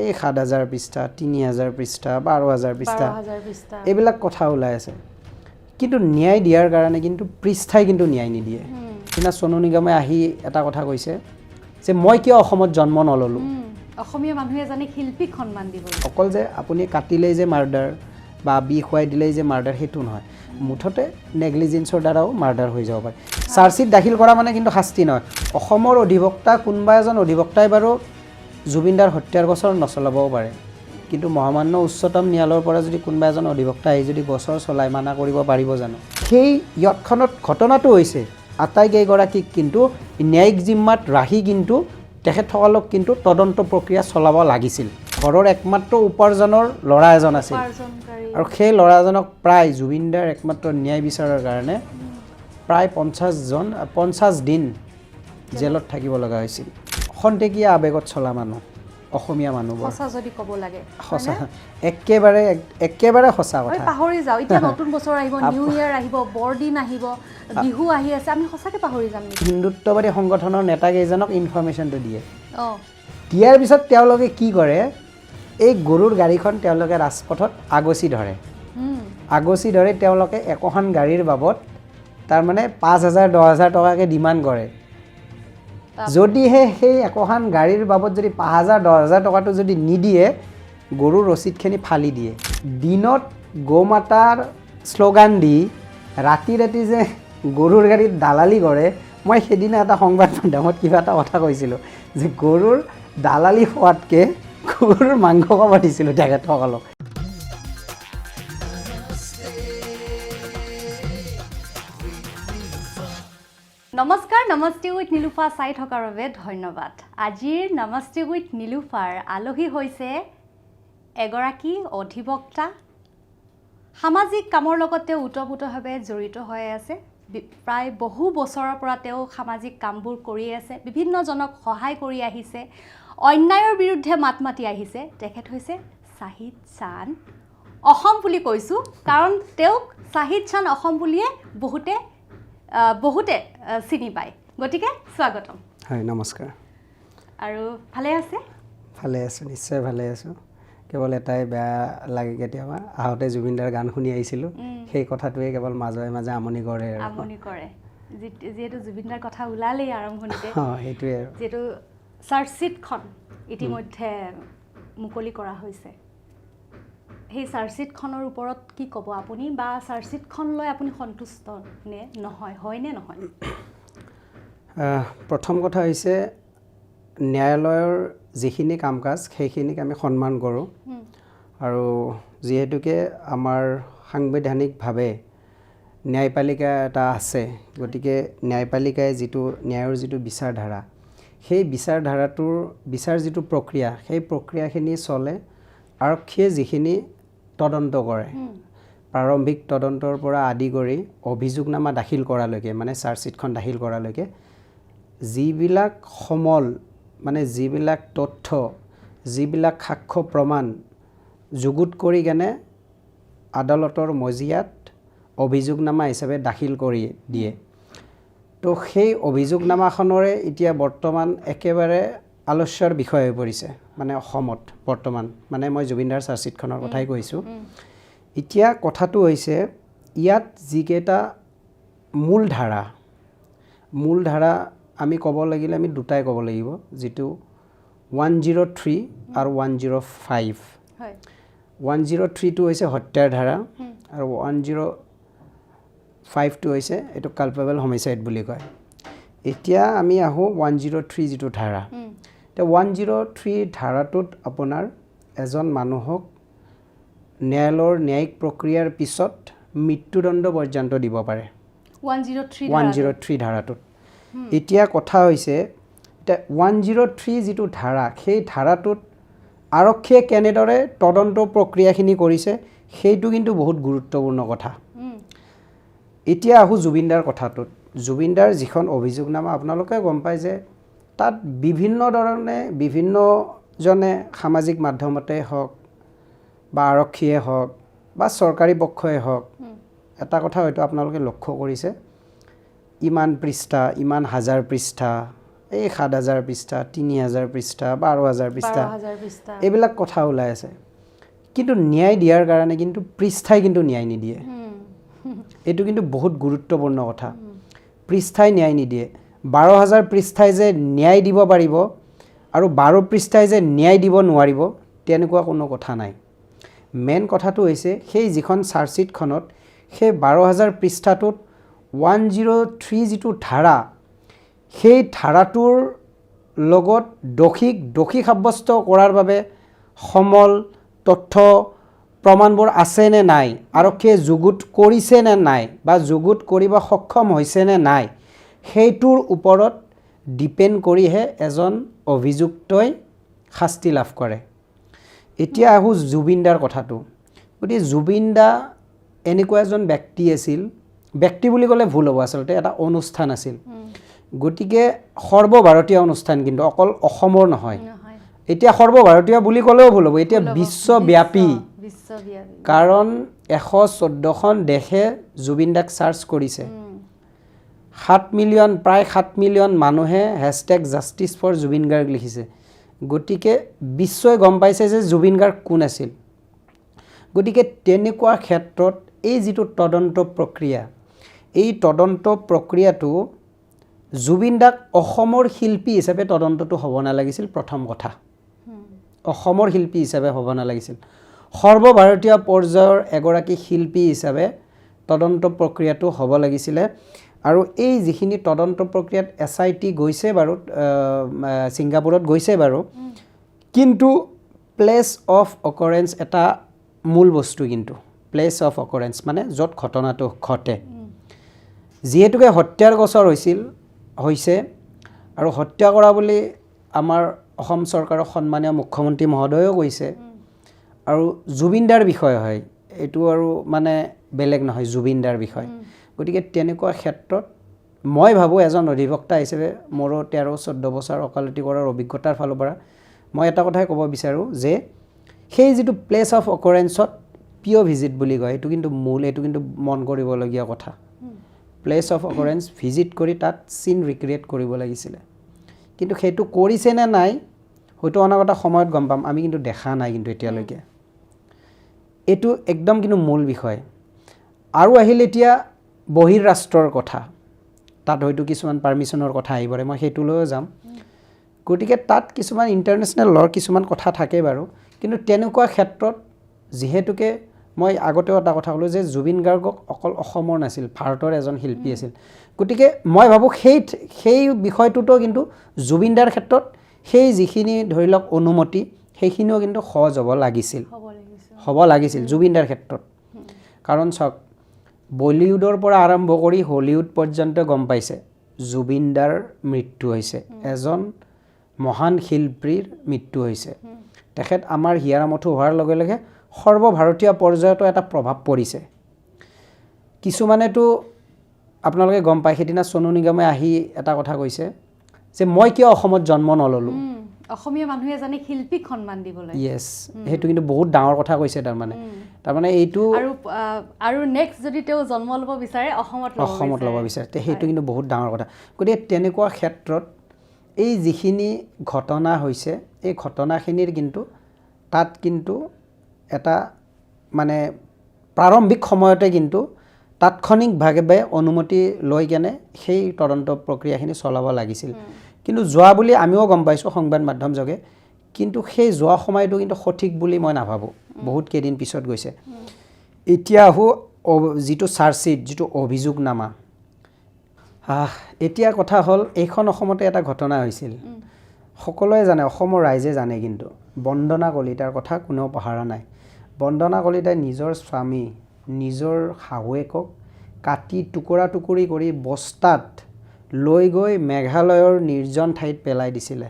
এই ৭,০০০ পৃষ্ঠা ৩,০০০ পৃষ্ঠা ১২,০০০ পৃষ্ঠা এইবিলাক কথা ওলাই আছে কিন্তু ন্যায় দিয়াৰ কাৰণে কিন্তু পৃষ্ঠাই কিন্তু ন্যায় নিদিয়ে কিনা সোনু নিগমে আহি এটা কথা কৈছে যে মই কিয় অসমত জন্ম নললো অসমীয়া মানুহে জানে শিল্পীক সন্মান দিব অকল যে আপুনি কাটিলেই যে মাৰ্ডাৰ বা বি খুৱাই দিলেই যে মাৰ্ডাৰ সেইটো নহয় মুঠতে নেগলিজেন্সৰ দ্বাৰাও মাৰ্ডাৰ হৈ যাব পাৰে চাৰ্জশ্বিট দাখিল কৰা মানে কিন্তু শাস্তি নহয় অসমৰ অধিবক্তা কোনোবা এজন অধিবক্তাই বাৰু জুবিনদাৰ হত্যাৰ গোচৰ নচলাবও পাৰে কিন্তু মহামান্য উচ্চতম ন্যায়ালয়ৰ পৰা যদি কোনোবা এজন অধিবক্তা আহি যদি গোচৰ চলাই মানা কৰিব পাৰিব জানো সেই ইয়ৎখনত ঘটনাটো হৈছে আটাইকেইগৰাকীক কিন্তু ন্যায়িক জিম্মাত ৰাখি কিন্তু তেখেতসকলক কিন্তু তদন্ত প্ৰক্ৰিয়া চলাব লাগিছিল ঘৰৰ একমাত্ৰ উপাৰ্জনৰ ল'ৰা এজন আছিল আৰু সেই ল'ৰাজনক প্ৰায় জুবিনদাৰ একমাত্ৰ ন্যায় বিচাৰৰ কাৰণে প্ৰায় ৫০ দিন জেলত থাকিব লগা হৈছিল খন্তেকীয়া আবেগত চলা মানুহ অসমীয়া মানুহবোৰ সঁচা যদি ক'ব লাগে সঁচা একেবাৰে সঁচা কথা পাহৰি যাওঁ এতিয়া নতুন বছৰ আহিব নিউ ইয়াৰ আহিব বৰদিন আহিব বিহু আহি আছে আমি সঁচাকৈ পাহৰি যাম হিন্দুত্ববাদী সংগঠনৰ নেতাকেইজনক ইনফৰমেশ্যনটো দিয়ে দিয়াৰ পিছত তেওঁলোকে কি কৰে এই গৰুৰ গাড়ীখন তেওঁলোকে ৰাজপথত আগচি ধৰে তেওঁলোকে একোখন গাড়ীৰ বাবদ তাৰমানে ৫,০০০ ১০,০০০ টকাকৈ ডিমাণ্ড কৰে যদিহে সেই একোখন গাড়ীৰ বাবদ যদি ৫,০০০ ১০,০০০ টকাটো যদি নিদিয়ে গৰুৰ ৰচিদখিনি ফালি দিয়ে দিনত গৌমাতাৰ শ্লোগান দি ৰাতি যে গৰুৰ গাড়ীত দালালি কৰে মই সেইদিনা এটা সংবাদ মাধ্যমত কিবা এটা কথা কৈছিলোঁ যে গৰুৰ দালালি খোৱাতকৈ গৰুৰ মাংস খাব দিছিলোঁ তেখেতসকলক নমস্কাৰ নমস্তে উইথ নীলুফা চাই থকাৰ বাবে ধন্যবাদ আজিৰ নমস্তে উইথ নীলুফাৰ আলহী হৈছে এগৰাকী অধিবক্তা সামাজিক কামৰ লগত তেওঁ ওতঃপ্ৰোতভাৱে জড়িত হৈ আছে প্ৰায় বহু বছৰৰ পৰা তেওঁ সামাজিক কামবোৰ কৰি আছে বিভিন্নজনক সহায় কৰি আহিছে অন্যায়ৰ বিৰুদ্ধে মাত মাতি আহিছে তেখেত হৈছে চাহিদ চান অসম বুলি কৈছোঁ কাৰণ তেওঁক চাহিদ চান অসম বুলিয়ে বহুতে চিনি পায় গতিকে স্বাগতম হয় নমস্কাৰ আৰু ভালে আছে নিশ্চয় ভালে আছোঁ কেৱল এটাই বেয়া লাগে কেতিয়াবা আহোঁতে জুবিনদাৰ গান শুনি আহিছিলোঁ সেই কথাটোৱে কেৱল মাজে মাজে আমনি কৰে যিহেতু জুবিনদাৰ কথা ওলালেই আৰম্ভণিতে সেইটোৱে আৰু যিহেতু চাৰ্জশ্বিটখন ইতিমধ্যে মুকলি কৰা হৈছে সেই চাৰ্জশ্বিটখনৰ ওপৰত কি ক'ব আপুনি বা চাৰ্জশ্বিটখন লৈ আপুনি সন্তুষ্ট নে নহয় হয়নে নহয় প্ৰথম কথা হৈছে ন্যায়ালয়ৰ যিখিনি কাম কাজ সেইখিনিক আমি সন্মান কৰোঁ আৰু যিহেতুকে আমাৰ সাংবিধানিকভাৱে ন্যায়পালিকা এটা আছে গতিকে ন্যায়পালিকাই ন্যায়ৰ যিটো বিচাৰধাৰা সেই বিচাৰ যিটো প্ৰক্ৰিয়া সেই প্ৰক্ৰিয়াখিনি চলে আৰক্ষীয়ে যিখিনি তদন্ত কৰে প্ৰাৰম্ভিক তদন্তৰ পৰা আদি কৰি অভিযোগনামা দাখিল কৰালৈকে মানে চাৰ্জশ্বিটখন দাখিল কৰালৈকে যিবিলাক সমল মানে যিবিলাক তথ্য যিবিলাক সাক্ষ্য প্ৰমাণ যুগুত কৰি কেনে আদালতৰ মজিয়াত অভিযোগনামা হিচাপে দাখিল কৰি দিয়ে তো সেই অভিযোগনামাখনৰে এতিয়া বৰ্তমান একেবাৰে আলোচ্যৰ বিষয় হৈ পৰিছে মানে অসমত বৰ্তমান মানে মই জুবিনদাৰ চাৰ্জশ্বিটখনৰ কথাই কৈছোঁ এতিয়া কথাটো হৈছে ইয়াত যিকেইটা মূল ধাৰা আমি ক'ব লাগিলে আমি দুটাই ক'ব লাগিব যিটো 103 আৰু 105 103টো হৈছে হত্যাৰ ধাৰা আৰু 105টো হৈছে এইটো কালপেবল হোমিচাইড বুলি কয় এতিয়া আমি আহোঁ 103 যিটো ধাৰা এতিয়া 103 ধাৰাটোত আপোনাৰ এজন মানুহক ন্যায়ালয়ৰ ন্যায়িক প্ৰক্ৰিয়াৰ পিছত মৃত্যুদণ্ড পৰ্যন্ত দিব পাৰে 103 ধাৰাটোত এতিয়া কথা হৈছে এতিয়া 103 যিটো ধাৰা সেই ধাৰাটোত আৰক্ষীয়ে কেনেদৰে তদন্ত প্ৰক্ৰিয়াখিনি কৰিছে সেইটো কিন্তু বহুত গুৰুত্বপূৰ্ণ কথা এতিয়া আহোঁ জুবিনদাৰ কথাটোত জুবিনদাৰ যিখন অভিযোগনামা আপোনালোকে গম পায় যে তাত বিভিন্ন ধৰণে বিভিন্নজনে সামাজিক মাধ্যমতে হওক বা আৰক্ষীয়ে হওক বা চৰকাৰী পক্ষই হওক এটা কথা হয়তো আপোনালোকে লক্ষ্য কৰিছে ইমান পৃষ্ঠা ইমান হাজাৰ পৃষ্ঠা এই 7,000 পৃষ্ঠা 3,000 পৃষ্ঠা 12,000 পৃষ্ঠা 12,000 পৃষ্ঠা এইবিলাক কথা ওলাই আছে কিন্তু ন্যায় দিয়াৰ কাৰণে কিন্তু পৃষ্ঠাই কিন্তু ন্যায় নিদিয়ে এইটো কিন্তু বহুত গুৰুত্বপূৰ্ণ কথা পৃষ্ঠাই ন্যায় নিদিয়ে 12,000 পৃষ্ঠাই যে ন্যায় দিব পাৰিব আৰু 12 পৃষ্ঠাই যে ন্যায় দিব নোৱাৰিব তেনেকুৱা কোনো কথা নাই মেইন কথাটো হৈছে সেই যিখন চাৰ্জশ্বিটখনত সেই 12,000 পৃষ্ঠাটোত 103 যিটো ধাৰা সেই ধাৰাটোৰ লগত দোষী সাব্যস্ত কৰাৰ বাবে সমল তথ্য প্ৰমাণবোৰ আছে নে নাই আৰক্ষীয়ে যুগুত কৰিছে নে নাই বা যুগুত কৰিব সক্ষম হৈছে নে নাই সেইটোৰ ওপৰত ডিপেণ্ড কৰিহে এজন অভিযুক্তই শাস্তি লাভ কৰে এতিয়া আহো জুবিনদাৰ কথাটো গতিকে জুবিনদা এনেকুৱা এজন ব্যক্তি আছিল ব্যক্তি বুলি ক'লে ভুল হ'ব আচলতে এটা অনুষ্ঠান আছিল গতিকে সৰ্বভাৰতীয় অনুষ্ঠান কিন্তু অকল অসমৰ নহয় এতিয়া সৰ্বভাৰতীয় বুলি ক'লেও ভুল হ'ব এতিয়া বিশ্বব্যাপী কাৰণ 114খন দেশে জুবিনদাক চাৰ্চ কৰিছে 7 মিলিয়ন প্ৰায় 7 মিলিয়ন মানুহে #justice4Jubin Garg লিখিছে গতিকে বিশ্বই গম পাইছে যে জুবিন গাৰ্গ কোন আছিল গতিকে তেনেকুৱা ক্ষেত্ৰত এই যিটো তদন্ত প্ৰক্ৰিয়া এই তদন্ত প্ৰক্ৰিয়াটো জুবিনদাক অসমৰ শিল্পী হিচাপে তদন্তটো হ'ব নালাগিছিল প্ৰথম কথা অসমৰ শিল্পী হিচাপে হ'ব নালাগিছিল সৰ্বভাৰতীয় পৰ্যায়ৰ এগৰাকী শিল্পী হিচাপে তদন্ত প্ৰক্ৰিয়াটো হ'ব লাগিছিলে আৰু এই যিখিনি তদন্ত প্ৰক্ৰিয়াত SIT গৈছে বাৰু ছিংগাপুৰত গৈছে বাৰু কিন্তু প্লেচ অফ অকাৰেন্স এটা মূল বস্তু কিন্তু প্লেচ অফ অকাৰেন্স মানে য'ত ঘটনাটো ঘটে যিহেতুকে হত্যাৰ গোচৰ হৈছে আৰু হত্যা কৰা বুলি আমাৰ অসম চৰকাৰৰ সন্মানীয় মুখ্যমন্ত্ৰী মহোদয়েও কৈছে আৰু জুবিনদাৰ বিষয় হয় এইটো আৰু মানে বেলেগ নহয় জুবিনদাৰ বিষয় গতিকে তেনেকুৱা ক্ষেত্ৰত মই ভাবোঁ এজন অধিবক্তা হিচাপে মোৰো 13-14 বছৰ ওকালতি কৰাৰ অভিজ্ঞতাৰ ফালৰ পৰা মই এটা কথাই ক'ব বিচাৰোঁ যে সেই যিটো প্লেচ অফ অকাৰেন্সত পিঅ' ভিজিট বুলি কয় এইটো কিন্তু মূল এইটো কিন্তু মন কৰিবলগীয়া কথা প্লেচ অফ অকাৰেন্স ভিজিট কৰি তাত চিন ৰিক্ৰিয়েট কৰিব লাগিছিলে কিন্তু সেইটো কৰিছে নে নাই হয়তো অনাগত সময়ত গম পাম আমি কিন্তু দেখা নাই কিন্তু এতিয়ালৈকে এইটো একদম কিন্তু মূল বিষয় আৰু আহিল এতিয়া বহিৰাষ্ট্ৰৰ কথা তাত হয়তো কিছুমান পাৰ্মিশ্যনৰ কথা আহিব পাৰে মই সেইটোলৈও যাম গতিকে তাত কিছুমান ইণ্টাৰনেশ্যনেল লৰ কিছুমান কথা থাকে বাৰু কিন্তু তেনেকুৱা ক্ষেত্ৰত যিহেতুকে মই আগতেও এটা কথা ক'লোঁ যে জুবিন গাৰ্গক অকল অসমৰ নাছিল ভাৰতৰ এজন শিল্পী আছিল গতিকে মই ভাবোঁ সেই বিষয়টোতো কিন্তু জুবিনদাৰ ক্ষেত্ৰত সেই যিখিনি ধৰি লওক অনুমতি সেইখিনিও কিন্তু সহজ হ'ব লাগিছিল জুবিনদাৰ ক্ষেত্ৰত কাৰণ চাওক বলিউডৰ পৰা আৰম্ভ কৰি হলিউড পৰ্যন্ত গম পাইছে জুবিনদাৰ মৃত্যু হৈছে এজন মহান শিল্পীৰ মৃত্যু হৈছে তেখেত আমাৰ হিয়াৰামঠু হোৱাৰ লগে লগে সৰ্বভাৰতীয় পৰ্যায়তো এটা প্ৰভাৱ পৰিছে কিছুমানেতো আপোনালোকে গম পায় সেইদিনা সোনু নিগমে আহি এটা কথা কৈছে যে মই কিয় অসমত জন্ম নললোঁ অসমীয়া মানুহে জানে শিল্পীক সন্মান দিবলৈ ইয়েছ সেইটো কিন্তু বহুত ডাঙৰ কথা কৈছে তাৰমানে এইটো আৰু নেক্সট যদি তেওঁ জন্ম ল'ব বিচাৰে অসমত ল'ব বিচাৰে সেইটো কিন্তু বহুত ডাঙৰ কথা গতিকে তেনেকুৱা ক্ষেত্ৰত এই যিখিনি ঘটনা হৈছে এই ঘটনাখিনিৰ কিন্তু তাত কিন্তু এটা মানে প্ৰাৰম্ভিক সময়তে কিন্তু তাৎক্ষণিকভাৱে অনুমতি লৈ কেনে সেই তদন্ত প্ৰক্ৰিয়াখিনি চলাব লাগিছিল কিন্তু যোৱা বুলি আমিও গম পাইছোঁ সংবাদ মাধ্যম যোগে কিন্তু সেই যোৱা সময়টো কিন্তু সঠিক বুলি মই নাভাবোঁ বহুত কেইদিন পিছত গৈছে এতিয়া আহোঁ যিটো চাৰ্জশ্বিট যিটো অভিযোগনামা এতিয়া কথা হ'ল এইখন অসমতে এটা ঘটনা হৈছিল সকলোৱে জানে অসমৰ ৰাইজে জানে কিন্তু বন্দনা কলিতাৰ কথা কোনেও পাহৰা নাই বন্দনা কলিতাই নিজৰ স্বামী নিজৰ শাহুৱেকক কাটি টুকুৰা টুকুৰি কৰি বস্তাত লৈ গৈ মেঘালয়ৰ নিৰ্জন ঠাইত পেলাই দিছিলে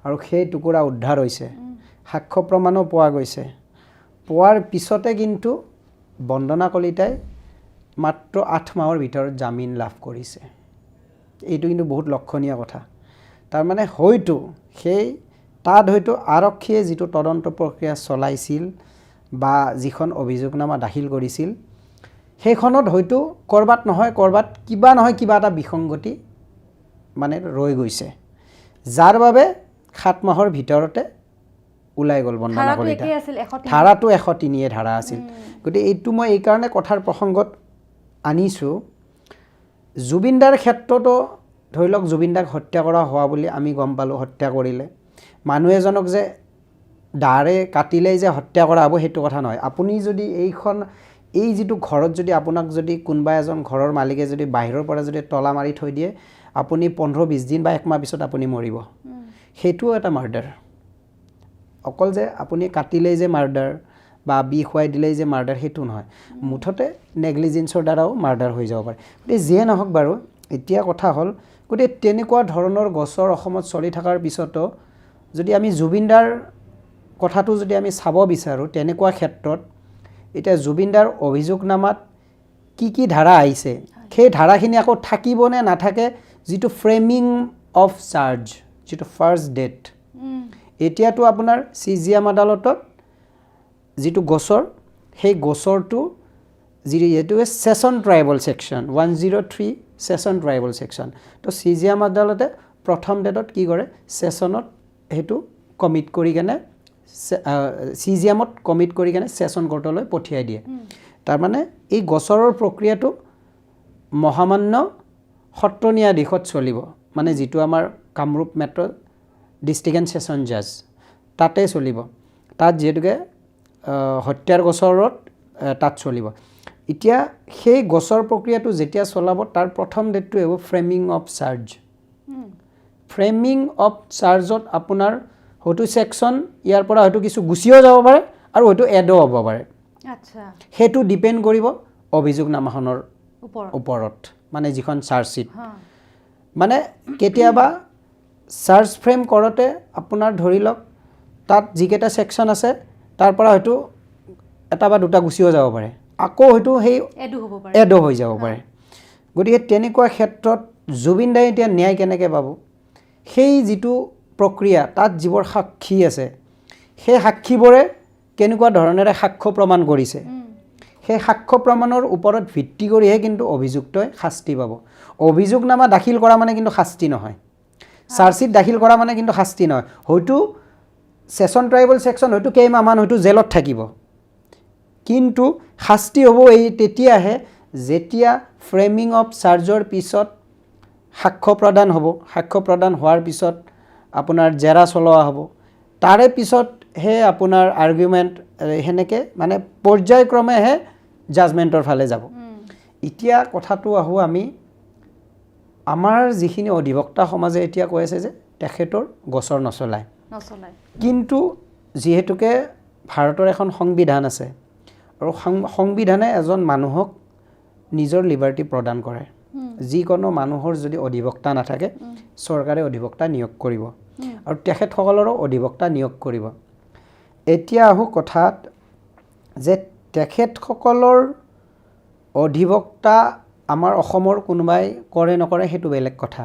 আৰু সেই টুকুৰা উদ্ধাৰ হৈছে সাক্ষ্য প্ৰমাণো পোৱা গৈছে পোৱাৰ পিছতে কিন্তু বন্দনা কলিতাই মাত্ৰ 8 মাহৰ ভিতৰত জামিন লাভ কৰিছে এইটো কিন্তু বহুত লক্ষণীয় কথা তাৰমানে হয়তো তাত হয়তো আৰক্ষীয়ে যিটো তদন্ত প্ৰক্ৰিয়া চলাইছিল বা যিখন অভিযোগনামা দাখিল কৰিছিল সেইখনত হয়তো কৰবাত কিবা এটা বিসংগতি মানে ৰৈ গৈছে যাৰ বাবে 7 মাহৰ ভিতৰতে ওলাই গ'ল বন্দনা ধাৰাটো কলিতা একেই আছিল 103 ধাৰাটো 103 ধাৰা আছিল গতিকে এইটো মই এই কাৰণে কথাৰ প্ৰসংগত আনিছোঁ জুবিনদাৰ ক্ষেত্ৰতো ধৰি লওক জুবিনদাক হত্যা কৰা হোৱা বুলি আমি গম পালোঁ হত্যা কৰিলে মানুহ এজনক যে দাৰে কাটিলেই যে হত্যা কৰা হ'ব সেইটো কথা নহয় আপুনি যদি এই যিটো ঘৰত যদি আপোনাক যদি কোনোবা এজন ঘৰৰ মালিকে যদি বাহিৰৰ পৰা যদি তলা মাৰি থৈ দিয়ে আপুনি 15-20 দিন বা 1 মাহ পিছত আপুনি মৰিব সেইটোও এটা মাৰ্ডাৰ অকল যে আপুনি কাটিলেই যে মাৰ্ডাৰ বা বি খুৱাই দিলেই যে মাৰ্ডাৰ সেইটো নহয় মুঠতে নেগলিজেন্সৰ দ্বাৰাও মাৰ্ডাৰ হৈ যাব পাৰে গতিকে যিয়ে নহওক বাৰু এতিয়া কথা হ'ল গতিকে তেনেকুৱা ধৰণৰ গছৰ অসমত চলি থকাৰ পিছতো যদি আমি জুবিনদাৰ কথাটো যদি আমি চাব বিচাৰোঁ তেনেকুৱা ক্ষেত্ৰত এতিয়া জুবিনদাৰ অভিযোগনামাত কি ধাৰা আহিছে সেই ধাৰাখিনি আকৌ থাকিবনে নাথাকে যিটো ফ্ৰেমিং অফ চাৰ্জ যিটো ফাৰ্ষ্ট ডেট এতিয়াতো আপোনাৰ CGM আদালতত যিটো গছৰ সেই গছৰটো যিটো session tribal section 103 session tribal section তো CGM আদালতে প্ৰথম ডেটত কি কৰে সেশনত হেতু কমিট কৰি কেনে CGMত কমিট কৰি কেনে সেশন কোৰ্টলৈ পঠিয়াই দিয়ে তাৰ মানে এই গছৰৰ প্ৰক্ৰিয়াটো মহামান্য সত্ৰ ন্যায়াধীশত চলিব মানে যিটো আমাৰ Kamrup metro district and session জাজ তাতে চলিব তাত যেতুকে হত্যাৰ গোচৰত তাত চলিব এতিয়া সেই গোচৰ প্ৰক্ৰিয়াটো যেতিয়া চলাব তাৰ প্ৰথম ডেটটো হ'ব framing of charge framing of চাৰ্জত আপোনাৰ হয়তো সেকশন ইয়াৰ পৰা হয়তো কিছু গুছিও যাব পাৰে আৰু হয়তো এডো হ'ব পাৰে আচ্ছা হেতু ডিপেন্ড কৰিব অভিযোগনামাখনৰ ওপৰত মানে যিখন চাৰ্জশিট মানে কেতিয়াবা চাৰ্জ ফ্ৰেম কৰোতে আপোনাৰ ধৰি লওক তাত যিকেইটা সেকশন আছে তাৰ পৰা হয়তো এটা বা দুটা গুছিও যাব পাৰে আকৌ হয়তো সেই এডো হৈ যাব পাৰে গতিকে তেনেকুৱা ক্ষেত্ৰত জুবিনদাই এতিয়া ন্যায় কেনেকৈ পাব সেই যিটো প্ৰক্ৰিয়া তাত যিবোৰ সাক্ষী আছে সেই সাক্ষীবোৰে কেনেকুৱা ধৰণেৰে সাক্ষ্য প্ৰমাণ কৰিছে সেই সাক্ষ্য প্ৰমাণৰ ওপৰত ভিত্তি কৰিহে কিন্তু অভিযুক্তই শাস্তি পাব অভিযোগনামা দাখিল কৰা মানে কিন্তু শাস্তি নহয় চাৰ্জশিট দাখিল কৰা মানে কিন্তু শাস্তি নহয় হয়তো সেশন ট্ৰাইবেল সেকশন হয়তো কেইমাহমান হয়তো জেলত থাকিব কিন্তু শাস্তি হ'ব এই তেতিয়াহে যেতিয়া ফ্ৰেমিং অফ চাৰ্জৰ পিছত সাক্ষ্য প্ৰদান হ'ব সাক্ষ্য প্ৰদান হোৱাৰ পিছত আপোনাৰ জেৰা চলোৱা হ'ব তাৰে পিছত হে আপোনাৰ আৰ্গুমেণ্ট হেনেকে মানে পৰ্যায়ক্ৰমেহে জাজমেণ্টৰ ফালে যাব এতিয়া কথাটো আহো আমি আমাৰ যিখিনি অধিবক্তা সমাজে এতিয়া কৈ আছে যে তেখেতৰ গোচৰ নচলায় কিন্তু যেহেতুকে ভাৰতৰ এখন সংবিধান আছে আৰু সংবিধানে এজন মানুহক নিজৰ লিবাৰ্টি প্ৰদান কৰে যিকোনো মানুহৰ যদি অধিবক্তা নাথাকে চৰকাৰে অধিবক্তা নিয়োগ কৰিব আৰু তেখেতসকলৰো অধিবক্তা নিয়োগ কৰিব এতিয়া আহো কথাত যে তেখেতসকলৰ অধিবক্তা আমাৰ অসমৰ কোনোবাই কৰে নকৰে সেইটো বেলেগ কথা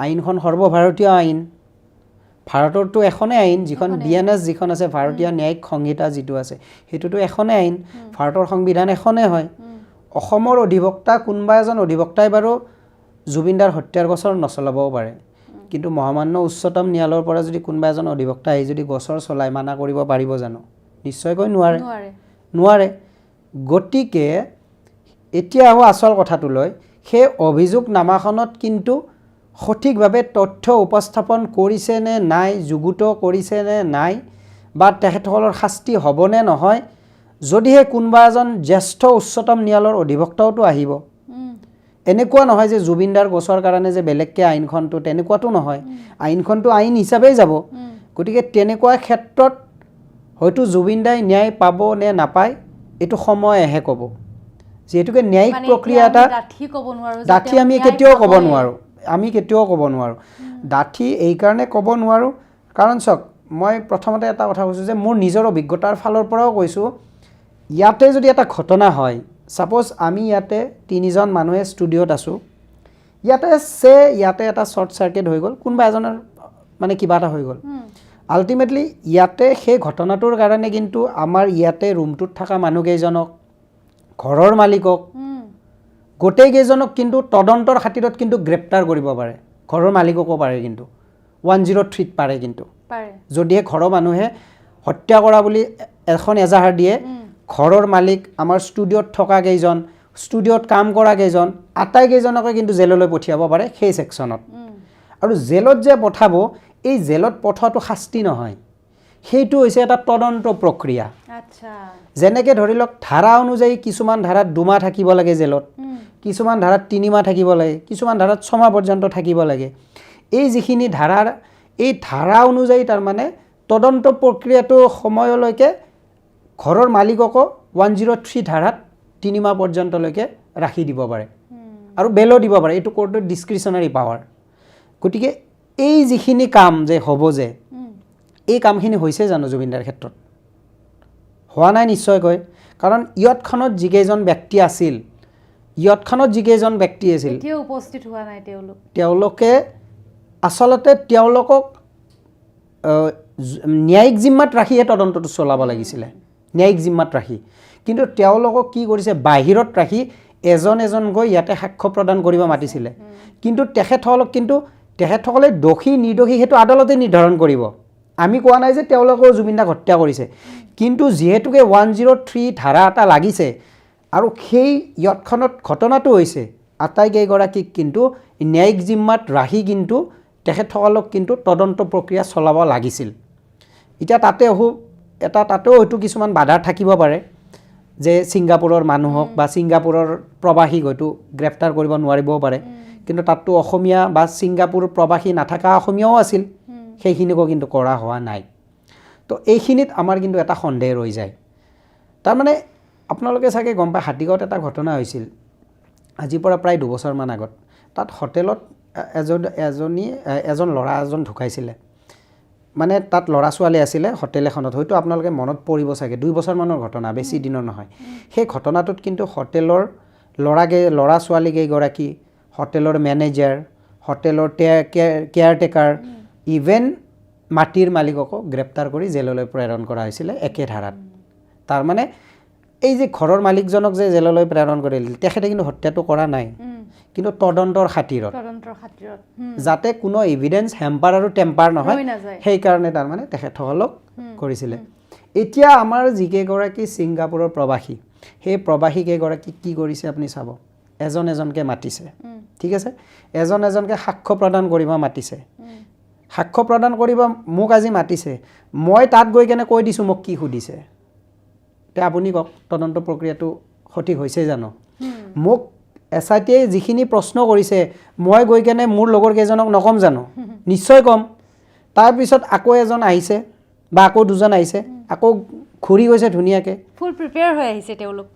আইনখন সৰ্বভাৰতীয় আইন ভাৰতৰটো এখনে আইন যিখন BNS যিখন আছে ভাৰতীয় ন্যায়িক সংহিতা যিটো আছে হেতুটো এখনে আইন ভাৰতৰ সংবিধান এখনে হয় অসমৰ অধিবক্তা কোনোবা এজন অধিবক্তাই বাৰু জুবিনদাৰ হত্যাৰ গোচৰ নচলাবও পাৰে কিন্তু মহামান্য উচ্চতম ন্যায়ালয়ৰ পৰা যদি কোনোবা এজন অধিবক্তা আহি যদি গোচৰ চলাই মানা কৰিব পাৰিব জানো নিশ্চয়কৈ নোৱাৰে গতিকে এতিয়া আহো আচল কথাটোলৈ সেই অভিযোগনামাখনত কিন্তু সঠিকভাৱে তথ্য উপস্থাপন কৰিছে নে নাই যুগুত কৰিছে নে নাই বা তেখেতসকলৰ শাস্তি হ'বনে নহয় যদিহে কোনোবা এজন জ্যেষ্ঠ উচ্চতম ন্যায়ালয়ৰ অধিবক্তাওতো আহিব এনেকুৱা নহয় যে জুবিনদাৰ গোচৰ কাৰণে যে বেলেগকৈ আইনখনটো তেনেকুৱাটো নহয় আইনখনটো আইন হিচাপেই যাব গতিকে তেনেকুৱা ক্ষেত্ৰত হয়তো জুবিনদাই ন্যায় পাব নে নাপায় এইটো সময়েহে ক'ব যেহেতুকে ন্যায়িক প্ৰক্ৰিয়া এটা ডাঠি আমি কেতিয়াও ক'ব নোৱাৰোঁ ডাঠি এইকাৰণে ক'ব নোৱাৰোঁ কাৰণ চাওক মই প্ৰথমতে এটা কথা কৈছোঁ যে মোৰ নিজৰ অভিজ্ঞতাৰ ফালৰ পৰাও কৈছোঁ ইয়াতে যদি এটা ঘটনা হয় সাপোজ আমি ইয়াতে 3জন মানুহে ষ্টুডিঅ'ত আছোঁ ইয়াতে এটা শ্বৰ্ট চাৰ্কিট হৈ গ'ল কোনোবা এজনৰ মানে কিবা এটা হৈ গ'ল আল্টিমেটলি ইয়াতে সেই ঘটনাটোৰ কাৰণে কিন্তু আমাৰ ইয়াতে ৰুমটোত থকা মানুহকেইজনক ঘৰৰ মালিকক গোটেইকেইজনক কিন্তু তদন্তৰ খাতিৰত কিন্তু গ্ৰেপ্তাৰ কৰিব পাৰে ঘৰৰ মালিককো পাৰে কিন্তু 103ত পাৰে কিন্তু পাৰে যদিহে ঘৰৰ মানুহে হত্যা কৰা বুলি এখন এজাহাৰ দিয়ে ঘৰৰ মালিক আমাৰ ষ্টুডিঅ'ত থকা কেইজন ষ্টুডিঅ'ত কাম কৰা কেইজন আটাইকেইজনকে কিন্তু জেললৈ পঠিয়াব পাৰে সেই ছেকশ্যনত আৰু জেলত যে পঠাব এই জেলত পঠোৱাটো শাস্তি নহয় সেইটো হৈছে এটা তদন্ত প্ৰক্ৰিয়া আচ্ছা যেনেকৈ ধৰি লওক ধাৰা অনুযায়ী কিছুমান ধাৰাত 2 মাহ থাকিব লাগে জেলত কিছুমান ধাৰাত 3 মাহ থাকিব লাগে কিছুমান ধাৰাত 6 মাহ পৰ্যন্ত থাকিব লাগে এই যিখিনি ধাৰাৰ এই ধাৰা অনুযায়ী তাৰমানে তদন্ত প্ৰক্ৰিয়াটো সময়লৈকে ঘৰৰ মালিককো 103 ধাৰাত 3 মাহ পৰ্যন্তলৈকে ৰাখি দিব পাৰে আৰু বেলো দিব পাৰে এইটো কোৰ্টৰ ডিসক্ৰিশনাৰী পাৱাৰ গতিকে এই যিখিনি কাম যে হ'ব যে এই কামখিনি হৈছে জানো জুবিনদাৰ ক্ষেত্ৰত হোৱা নাই নিশ্চয়কৈ কাৰণ ইয়ৎখনত যিকেইজন ব্যক্তি আছিল ইয়ৎখনত যিকেইজন ব্যক্তি আছিল এতিয়াও উপস্থিত হোৱা নাই তেওঁলোকে আচলতে তেওঁলোকক ন্যায়িক জিম্মাত ৰাখিহে তদন্তটো চলাব লাগিছিলে ন্যায়িক জিম্মাত ৰাখি কিন্তু তেওঁলোকক কি কৰিছে বাহিৰত ৰাখি এজন গৈ ইয়াতে সাক্ষ্য প্ৰদান কৰিব মাতিছিলে কিন্তু তেখেতসকলে দোষী নিৰ্দোষী সেইটো আদালতে নিৰ্ধাৰণ কৰিব আমি কোৱা নাই যে তেওঁলোকেও জুবিনদাক হত্যা কৰিছে কিন্তু যেহেতুকে 103 ধাৰা এটা লাগিছে আৰু সেই ইয়ৎখনত ঘটনাটো হৈছে আটাইকেইগৰাকীক কিন্তু ন্যায়িক জিম্মাত ৰাখি কিন্তু তেখেতসকলক কিন্তু তদন্ত প্ৰক্ৰিয়া চলাব লাগিছিল এতিয়া তাতেও হয়তো কিছুমান বাধা থাকিব পাৰে যে ছিংগাপুৰৰ মানুহক বা ছিংগাপুৰৰ প্ৰবাসীক হয়তো গ্ৰেপ্তাৰ কৰিব নোৱাৰিবও পাৰে কিন্তু তাততো অসমীয়া বা ছিংগাপুৰ প্ৰবাসী নাথাকা অসমীয়াও আছিল সেইখিনিকো কিন্তু কৰা হোৱা নাই তো এইখিনিত আমাৰ কিন্তু এটা সন্দেহ ৰৈ যায় তাৰমানে আপোনালোকে চাগে গম পায় হাতীগাঁৱত এটা ঘটনা হৈছিল আজিৰ পৰা প্ৰায় 2 বছৰমান আগত তাত হোটেলত এজন ল'ৰা এজন ঢুকাইছিলে মানে তাত ল'ৰা ছোৱালী আছিলে হোটেল এখনত হয়তো আপোনালোকে মনত পৰিব চাগে 2 বছৰমানৰ ঘটনা বেছি দিনৰ নহয় সেই ঘটনাটোত কিন্তু হোটেলৰ ল'ৰা ছোৱালী কেইগৰাকী হোটেলৰ মেনেজাৰ হোটেলৰ কেয়াৰটেকাৰ ইভেন মাটিৰ মালিককো গ্ৰেপ্তাৰ কৰি জেললৈ প্ৰেৰণ কৰা হৈছিলে একে ধাৰাত তাৰমানে এই যে ঘৰৰ মালিকজনক যে জেললৈ প্ৰেৰণ কৰিল তেখেতে কিন্তু হত্যাটো কৰা নাই কিন্তু তদন্তৰ খাতিৰত যাতে কোনো এভিডেন্স হেম্পাৰ আৰু টেম্পাৰ নহয় সেই কাৰণে তাৰমানে তেখেতসকলক কৰিছিলে এতিয়া আমাৰ যিকেইগৰাকী ছিংগাপুৰৰ প্ৰবাসী সেই প্ৰবাসী কেইগৰাকী কি কৰিছে আপুনি চাব এজনকে মাতিছে ঠিক আছে এজনকে সাক্ষ্য প্ৰদান কৰিব মাতিছে সাক্ষ্য প্ৰদান কৰিব মোক আজি মাতিছে মই তাত গৈ কেনে কৈ দিছোঁ মোক কি সুধিছে তে আপুনি কওক তদন্ত প্ৰক্ৰিয়াটো সঠিক হৈছে জানো মোক এছআইটিয়ে যিখিনি প্ৰশ্ন কৰিছে মই গৈ কেনে মোৰ লগৰ কেইজনক নকম জানো নিশ্চয় কম তাৰপিছত আকৌ এজন আহিছে বা আকৌ দুজন আহিছে আকৌ ঘূৰি গৈছে ধুনীয়াকৈ ফুল প্ৰিপেয়াৰ হৈ আহিছে তেওঁলোক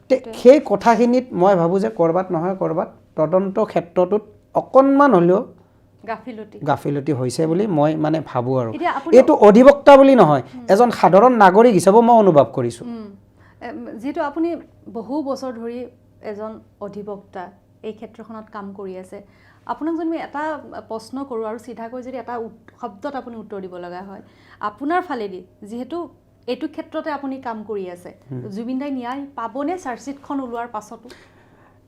সেই কথাখিনিত মই ভাবোঁ যে ক'ৰবাত নহয় ক'ৰবাত তদন্ত ক্ষেত্ৰটোত অকণমান হ'লেও গাফিলতি হৈছে বুলি মই মানে ভাবোঁ আৰু এইটো অধিবক্তা বুলি নহয় এজন সাধাৰণ নাগৰিক হিচাপে মই অনুভৱ কৰিছোঁ যিহেতু আপুনি বহু বছৰ ধৰি এজন অধিবক্তা এই ক্ষেত্ৰখনত কাম কৰি আছে আপোনাক যদি এটা প্ৰশ্ন কৰোঁ আৰু চিধাকৈ যদি এটা শব্দত আপুনি উত্তৰ দিব লগা হয় আপোনাৰ ফালেদি যিহেতু এইটো ক্ষেত্ৰতে আপুনি কাম কৰি আছে জুবিনদাই ন্যায় পাবনে চাৰ্জশ্বিটখন ওলোৱাৰ পাছতো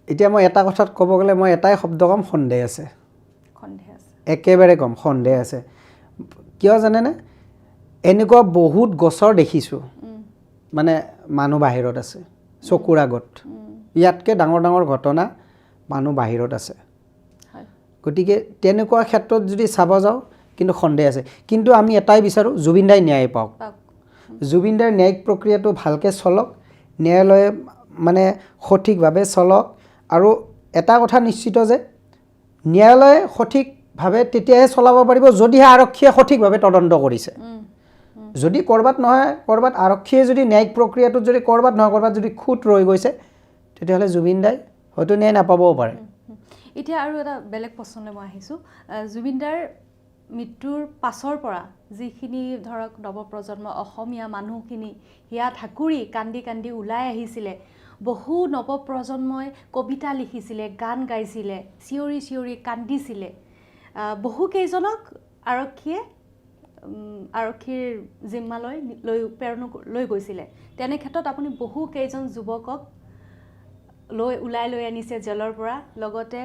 এতিয়া মই এটা কথাত ক'ব গ'লে মই এটাই শব্দ কম সন্দেহ আছে একেবাৰে কম সন্দেহ আছে কিয় জানেনে এনেকুৱা বহুত গছৰ দেখিছোঁ মানে মানুহ বাহিৰত আছে চকুৰ আগত ইয়াতকৈ ডাঙৰ ঘটনা মানুহ বাহিৰত আছে গতিকে তেনেকুৱা ক্ষেত্ৰত যদি চাব যাওঁ কিন্তু সন্দেহ আছে কিন্তু আমি এটাই বিচাৰোঁ জুবিনদাই ন্যায় পাওক জুবিনদাৰ ন্যায়িক প্ৰক্ৰিয়াটো ভালকৈ চলক ন্যায়ালয়ে মানে সঠিকভাৱে চলক আৰু এটা কথা নিশ্চিত যে ন্যায়ালয়ে সঠিকভাৱে তেতিয়াহে চলাব পাৰিব যদিহে আৰক্ষীয়ে সঠিকভাৱে তদন্ত কৰিছে যদি ক'ৰবাত নহয় ক'ৰবাত আৰক্ষীয়ে যদি ন্যায়িক প্ৰক্ৰিয়াটোত যদি ক'ৰবাত নহয় ক'ৰবাত যদি খুঁত ৰৈ গৈছে তেতিয়াহ'লে জুবিনদাই হয়তো ন্যায় নাপাবও পাৰে এতিয়া আৰু এটা বেলেগ প্ৰশ্নলৈ মই আহিছোঁ জুবিনদাৰ মৃত্যুৰ পাছৰ পৰা যিখিনি ধৰক নৱপ্ৰজন্ম অসমীয়া মানুহখিনি হিয়া ঠাকুৰি কান্দি ওলাই আহিছিলে বহু নৱপ্ৰজন্মই কবিতা লিখিছিলে গান গাইছিলে চিঞৰি কান্দিছিলে বহুকেইজনক আৰক্ষীৰ জিম্মালৈ লৈ গৈছিলে তেনে ক্ষেত্ৰত আপুনি বহুকেইজন যুৱকক ওলাই আনিছে জেলৰ পৰা লগতে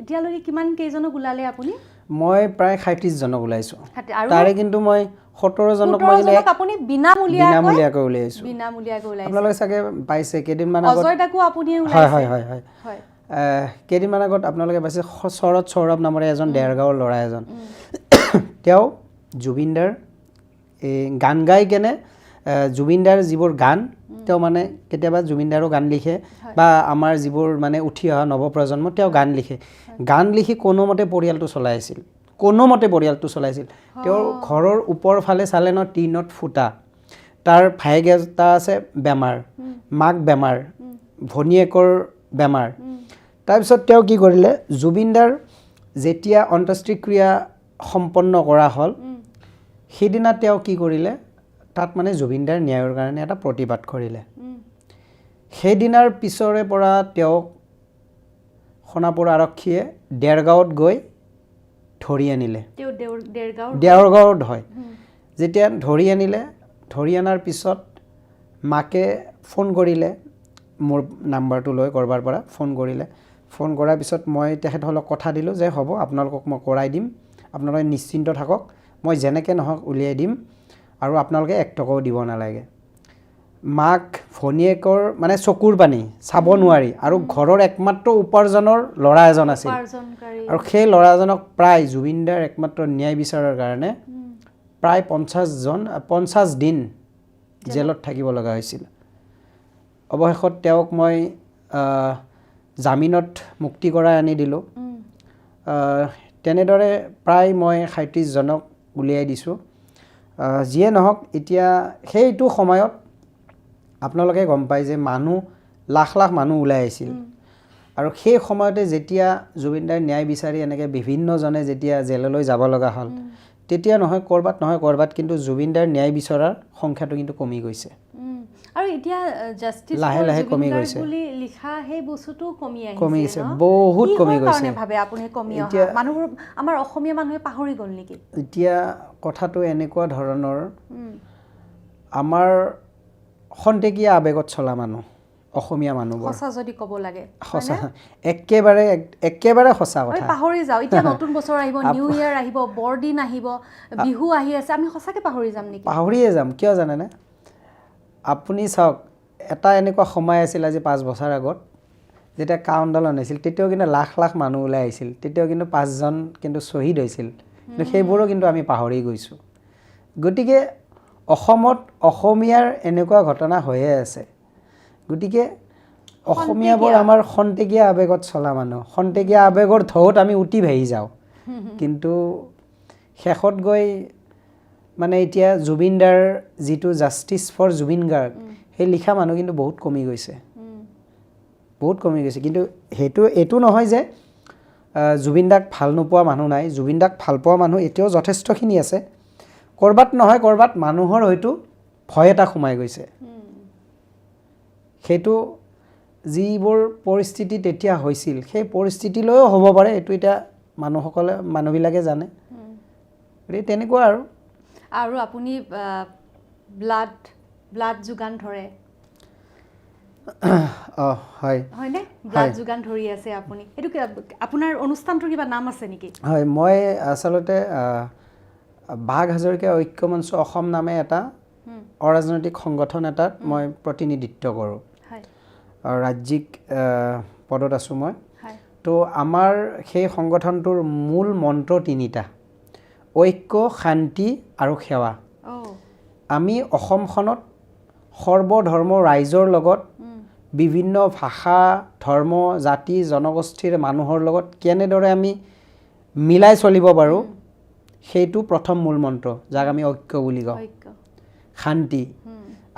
এতিয়ালৈকে কিমান কেইজনক ওলালে আপুনি মই প্ৰায় ৩৭ জনক ওলাইছোঁ আৰু তাৰে কিন্তু মই ১৭ জনক মই ১৭ জনক আপুনি বিনামূলীয়াকৈ উলিয়াইছোঁ বিনামূলীয়াকৈ ওলাইছে আপোনালোকে চাগে পাইছে কেইদিনমান আগত অজয় দাকো আপুনি হয় ওলাইছে হয় হয় হয় হয় কেইদিনমান আগত আপোনালোকে পাইছে শৰৎ সৌৰভ নামেৰে এজন ডেৰগাঁৱৰ ল'ৰা এজন তেওঁ জুবিনদাৰ এই গান গাই কেনে জুবিনদাৰ যিবোৰ গান তেওঁ মানে কেতিয়াবা জুবিনদাৰো গান লিখে বা আমাৰ যিবোৰ মানে উঠি অহা নৱপ্ৰজন্ম তেওঁ গান লিখে গান লিখি কোনোমতে পৰিয়ালটো চলাইছিল তেওঁৰ ঘৰৰ ওপৰ ফালে চালে ন টিনত ফুটা তাৰ ভায়েক এটা আছে বেমাৰ মাক বেমাৰ ভনীয়েকৰ বেমাৰ তাৰপিছত তেওঁ কি কৰিলে জুবিনদাৰ যেতিয়া অন্ত্যেষ্টিক্ৰিয়া সম্পন্ন কৰা হ'ল সেইদিনা তেওঁ কি কৰিলে তাত মানে জুবিনদাৰ ন্যায়ৰ কাৰণে এটা প্ৰতিবাদ কৰিলে সেইদিনাৰ পিছৰে পৰা তেওঁক সোণাপুৰ আৰক্ষীয়ে ডেৰগাঁৱত গৈ ধৰি আনিলে দেওৰগাঁৱত হয় যেতিয়া ধৰি আনিলে ধৰি অনাৰ পিছত মাকে ফোন কৰিলে মোৰ নাম্বাৰটো লৈ কৰবাৰ পৰা ফোন কৰিলে ফোন কৰাৰ পিছত মই তেখেতসকলক কথা দিলোঁ যে হ'ব আপোনালোকক মই কৰাই দিম আপোনালোকে নিশ্চিন্ত থাকক মই যেনেকৈ নহওক উলিয়াই দিম আৰু আপোনালোকে ১ টকাও দিব নালাগে মাক ভনীয়েকৰ মানে চকুৰ পানী চাব নোৱাৰি আৰু ঘৰৰ একমাত্ৰ উপাৰ্জনৰ ল'ৰা এজন আছিল আৰু সেই ল'ৰাজনক প্ৰায় জুবিনদাৰ একমাত্ৰ ন্যায় বিচাৰৰ কাৰণে প্ৰায় ৫০ দিন জেলত থাকিব লগা হৈছিল অৱশেষত তেওঁক মই জামিনত মুক্তি কৰাই আনি দিলোঁ তেনেদৰে প্ৰায় মই ৩৭ জনক উলিয়াই দিছোঁ যিয়ে নহওক এতিয়া সেইটো সময়ত আপোনালোকে গম পায় যে মানুহ লাখ লাখ মানুহ ওলাই আহিছিল আৰু সেই সময়তে যেতিয়া জুবিনদাৰ ন্যায় বিচাৰি এনেকৈ বিভিন্নজনে যেতিয়া জেললৈ যাব লগা হ'ল তেতিয়া নহয় ক'ৰবাত কিন্তু জুবিনদাৰ ন্যায় বিচৰাৰ সংখ্যাটো কিন্তু কমি গৈছে আৰু এতিয়া জাস্টিস লাহে লাহে কমি গৈছে বুলি লিখা সেই বস্তুটো কমি গৈছে বহুত কমি গৈছে কি ভাবে আপুনি কমি অহা মানুহৰ আমাৰ অসমীয়া মানুহে পাহৰি গ'ল নেকি এতিয়া কথাটো এনেকুৱা ধৰণৰ আমাৰ খন্তেকীয়া আবেগত চলা মানুহ অসমীয়া মানুহবোৰ সঁচা যদি ক'ব লাগে সঁচা একেবাৰে সঁচা কথা পাহৰি যাওঁ এতিয়া নতুন বছৰ আহিব নিউ ইয়াৰ আহিব বৰদিন আহিব বিহু আহি আছে আমি সঁচাকৈ পাহৰি যাম নেকি পাহৰিয়ে যাম কিয় জানেনে আপুনি চাওক এটা এনেকুৱা সময় আছিল আজি 5 বছৰ আগত যেতিয়া কা আন্দোলন হৈছিল তেতিয়াও কিন্তু লাখ লাখ মানুহ ওলাই আহিছিল তেতিয়াও কিন্তু 5 জন কিন্তু শ্বহীদ হৈছিল কিন্তু সেইবোৰো কিন্তু আমি পাহৰি গৈছোঁ গতিকে অসমত অসমীয়াৰ এনেকুৱা ঘটনা হৈয়ে আছে গতিকে অসমীয়াবোৰ আমাৰ খন্তেকীয়া আবেগত চলা মানুহ খন্তেকীয়া আবেগৰ ঢৌত আমি উঠি ভাহি যাওঁ কিন্তু শেষত গৈ মানে এতিয়া জুবিনদাৰ যিটো জাষ্টিছ ফৰ জুবিন গাৰ্গ সেই লিখা মানুহ কিন্তু বহুত কমি গৈছে কিন্তু এইটো নহয় যে জুবিনদাক ভাল নোপোৱা মানুহ নাই জুবিনদাক ভাল পোৱা মানুহ এতিয়াও যথেষ্টখিনি আছে ক'ৰবাত নহয় ক'ৰবাত মানুহৰ হয়তো ভয় এটা সোমাই গৈছে সেইটো যিবোৰ পৰিস্থিতি তেতিয়া হৈছিল সেই পৰিস্থিতিলৈও হ'ব পাৰে এইটো এতিয়া মানুহবিলাকে জানে গতিকে তেনেকুৱা আৰু আপুনি ব্লাড যোগান ধৰে হয়নে ব্লাড যোগান ধৰি আছে আপুনি এইটো আপোনাৰ অনুষ্ঠানটোৰ কিবা নাম আছে নেকি হয় মই আচলতে বাঘ হাজৰিকা ঐক্য মঞ্চ অসম নামে এটা অৰাজনৈতিক সংগঠন এটাত মই প্ৰতিনিধিত্ব কৰোঁ ৰাজ্যিক পদত আছোঁ মই তো আমাৰ সেই সংগঠনটোৰ মূল মন্ত্ৰ ৩টা ঐক্য শান্তি আৰু সেৱা আমি অসমখনত সৰ্বধৰ্ম ৰাইজৰ লগত বিভিন্ন ভাষা ধৰ্ম জাতি জনগোষ্ঠীৰ মানুহৰ লগত কেনেদৰে আমি মিলাই চলিব পাৰোঁ সেইটো প্ৰথম মূল মন্ত্ৰ যাক আমি ঐক্য বুলি কওঁ শান্তি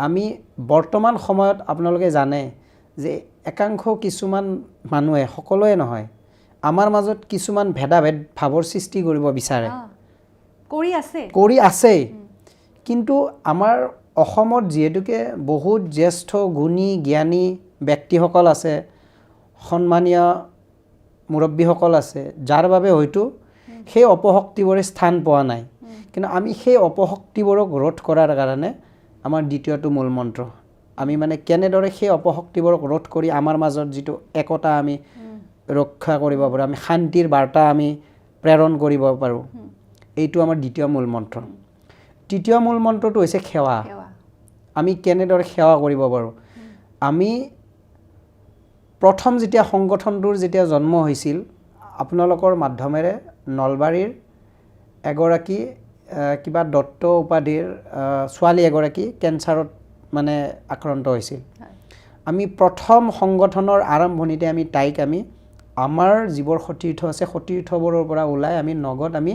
আমি বৰ্তমান সময়ত আপোনালোকে জানে যে একাংশ কিছুমান মানুহে সকলোৱে নহয় আমাৰ মাজত কিছুমান ভেদাভেদ ভাৱৰ সৃষ্টি কৰিব বিচাৰে কৰি আছে কিন্তু আমাৰ অসমত যিহেতুকে বহুত জ্যেষ্ঠ গুণী জ্ঞানী ব্যক্তিসকল আছে সন্মানীয় মুৰব্বীসকল আছে যাৰ বাবে হয়তো সেই অপশক্তিবোৰে স্থান পোৱা নাই কিন্তু আমি সেই অপশক্তিবোৰক ৰোধ কৰাৰ কাৰণে আমাৰ দ্বিতীয়টো মূল মন্ত্ৰ আমি মানে কেনেদৰে সেই অপশক্তিবোৰক ৰোধ কৰি আমাৰ মাজত যিটো একতা আমি ৰক্ষা কৰিব পাৰোঁ আমি শান্তিৰ বাৰ্তা আমি প্ৰেৰণ কৰিব পাৰোঁ, এইটো আমাৰ দ্বিতীয় মূল মন্ত্ৰ। তৃতীয় মূল মন্ত্ৰটো হৈছে সেৱা। আমি কেনেদৰে সেৱা কৰিব পাৰোঁ? আমি প্ৰথম যেতিয়া সংগঠনটোৰ যেতিয়া জন্ম হৈছিল, আপোনালোকৰ মাধ্যমেৰে নলবাৰীৰ এগৰাকী কিবা দত্ত উপাধিৰ ছোৱালী এগৰাকী কেঞ্চাৰত মানে আক্ৰান্ত হৈছিল। আমি প্ৰথম সংগঠনৰ আৰম্ভণিতে আমি তাইক আমাৰ যিবোৰ সতীৰ্থ আছে সতীৰ্থবোৰৰ পৰা ওলাই আমি নগদ আমি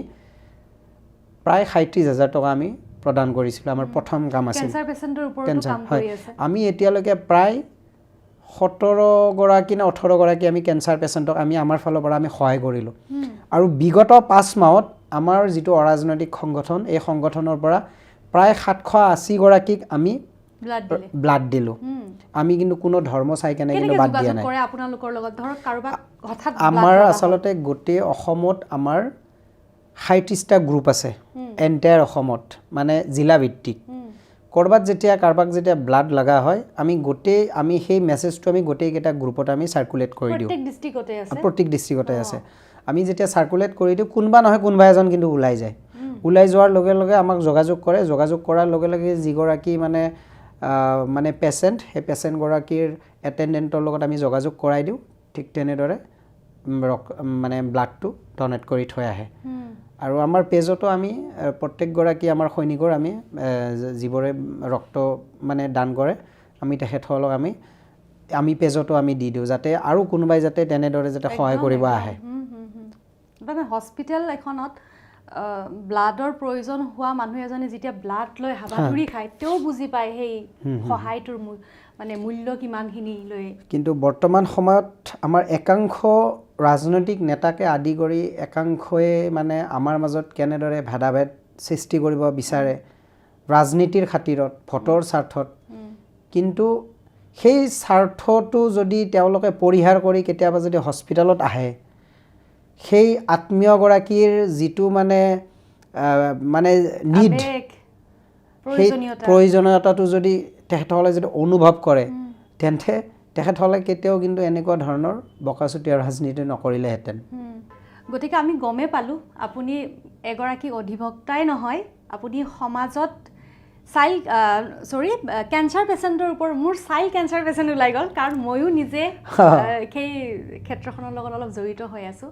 প্ৰায় ৩৭,০০০ টকা আমি প্ৰদান কৰিছিলোঁ। আমাৰ প্ৰথম কাম আছিল কেঞ্চাৰ পেচেণ্টৰ ওপৰত কেঞ্চাৰ। কাম হয়, কৰি আছে। আমি এতিয়ালৈকে প্ৰায় ১৭গৰাকী নে ১৮গৰাকী আমি কেঞ্চাৰ পেচেণ্টক আমি আমাৰ ফালৰ পৰা আমি সহায় কৰিলোঁ। আৰু বিগত ৫ মাহত আমাৰ যিটো অৰাজনৈতিক সংগঠন, এই সংগঠনৰ পৰা প্ৰায় ৭৮০গৰাকীক আমি ব্লাড দিলোঁ। আমি কিন্তু কোনো ধৰ্ম চাই কেনে কিন্তু বাদ দিয়া নাই। আমাৰ আচলতে গোটেই অসমত আমাৰ ৩৭টা গ্ৰুপ আছে, এণ্টায়াৰ অসমত, মানে জিলা ভিত্তিক। ক'ৰবাত যেতিয়া কাৰোবাক যেতিয়া ব্লাড লগা হয়, আমি সেই মেছেজটো আমি গোটেইকেইটা গ্ৰুপত আমি চাৰ্কুলেট কৰি দিওঁ। প্ৰত্যেক ডিষ্ট্ৰিক্টতে আছে। আমি যেতিয়া চাৰ্কুলেট কৰি দিওঁ, কোনোবা নহয় কোনোবা এজন কিন্তু ওলাই যায়। ওলাই যোৱাৰ লগে লগে আমাক যোগাযোগ কৰে। যোগাযোগ কৰাৰ লগে লগে যিগৰাকী মানে পেচেণ্ট, সেই পেচেণ্টগৰাকীৰ এটেণ্ডেণ্টৰ লগত আমি যোগাযোগ কৰাই দিওঁ। ঠিক তেনেদৰে মানে ব্লাডটো ডনেট কৰি থৈ আহে। আৰু আমাৰ পেজতো আমি প্ৰত্যেকগৰাকী আমাৰ সৈনিকৰ যিবোৰে ৰক্ত মানে দান কৰে, আমি তেখেতসকলক আমি পেজতো আমি দি দিওঁ, যাতে আৰু কোনোবাই যাতে তেনেদৰে যাতে সহায় কৰিব আহে। মানে হস্পিটেল এখনত ব্লাডৰ প্ৰয়োজন হোৱা মানুহ এজনে যেতিয়া ব্লাড লৈ হাবাথুৰি খায়, তেওঁ বুজি পায় সেই সহায়টোৰ মানে মূল্য কিমানখিনি লৈ। কিন্তু বৰ্তমান সময়ত আমাৰ একাংশ ৰাজনৈতিক নেতাকে আদি কৰি একাংশই মানে আমাৰ মাজত কেনেদৰে ভেদাভেদ সৃষ্টি কৰিব বিচাৰে ৰাজনীতিৰ খাতিৰত, ভোটৰ স্বাৰ্থত। কিন্তু সেই স্বাৰ্থটো যদি তেওঁলোকে পৰিহাৰ কৰি কেতিয়াবা যদি হস্পিটেলত আহে, সেই আত্মীয়গৰাকীৰ যিটো মানে নিড, সেই প্ৰয়োজনীয়তাটো যদি তেখেতসকলে যদি অনুভৱ কৰে, তেন্তে তেখেতসকলে কেতিয়াও কিন্তু এনেকুৱা ধৰণৰ বকাচুতীয়া ৰাজনীতি নকৰিলেহেঁতেন। গতিকে আমি গমেই পালোঁ, আপুনি এগৰাকী অধিবক্তাই নহয়, আপুনি সমাজত কেঞ্চাৰ পেচেণ্টৰ ওপৰত, মোৰ কেঞ্চাৰ পেচেণ্ট ওলাই গ'ল, কাৰণ ময়ো নিজে সেই ক্ষেত্ৰখনৰ লগত অলপ জড়িত হৈ আছোঁ।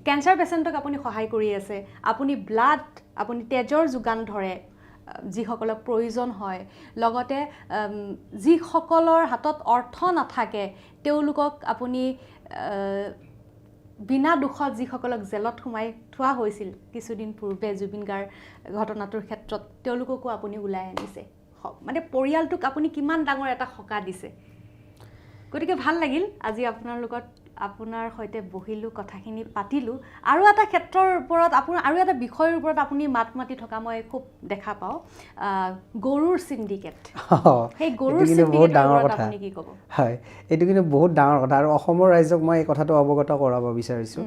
কেঞ্চাৰ পেচেণ্টক আপুনি সহায় কৰি আছে, আপুনি আপুনি তেজৰ যোগান ধৰে যিসকলক প্ৰয়োজন হয়, লগতে যিসকলৰ হাতত অৰ্থ নাথাকে তেওঁলোকক আপুনি বিনা দোষত যিসকলক জেলত সোমাই থোৱা হৈছিল কিছুদিন পূৰ্বে জুবিন গাৰ্গ ঘটনাটোৰ ক্ষেত্ৰত, তেওঁলোককো আপুনি ওলাই আনিছে। মানে পৰিয়ালটোক আপুনি কিমান ডাঙৰ এটা সকাহ দিছে। গতিকে ভাল লাগিল আজি আপোনাৰ সৈতে বহিলোঁ, কথাখিনি পাতিলোঁ। আৰু এটা ক্ষেত্ৰৰ ওপৰত আৰু এটা বিষয়ৰ ওপৰত আপুনি মাত মাতি থকা মই খুব দেখা পাওঁ, গৰুৰ চিণ্ডিকেট। সেই গৰুৰ চিণ্ডিকেটৰ ওপৰত আপুনি কি ক'ব? হয়, এইটো কিন্তু বহুত ডাঙৰ কথা, আৰু অসমৰ ৰাইজক মই এই কথাটো অৱগত কৰাব বিচাৰিছোঁ।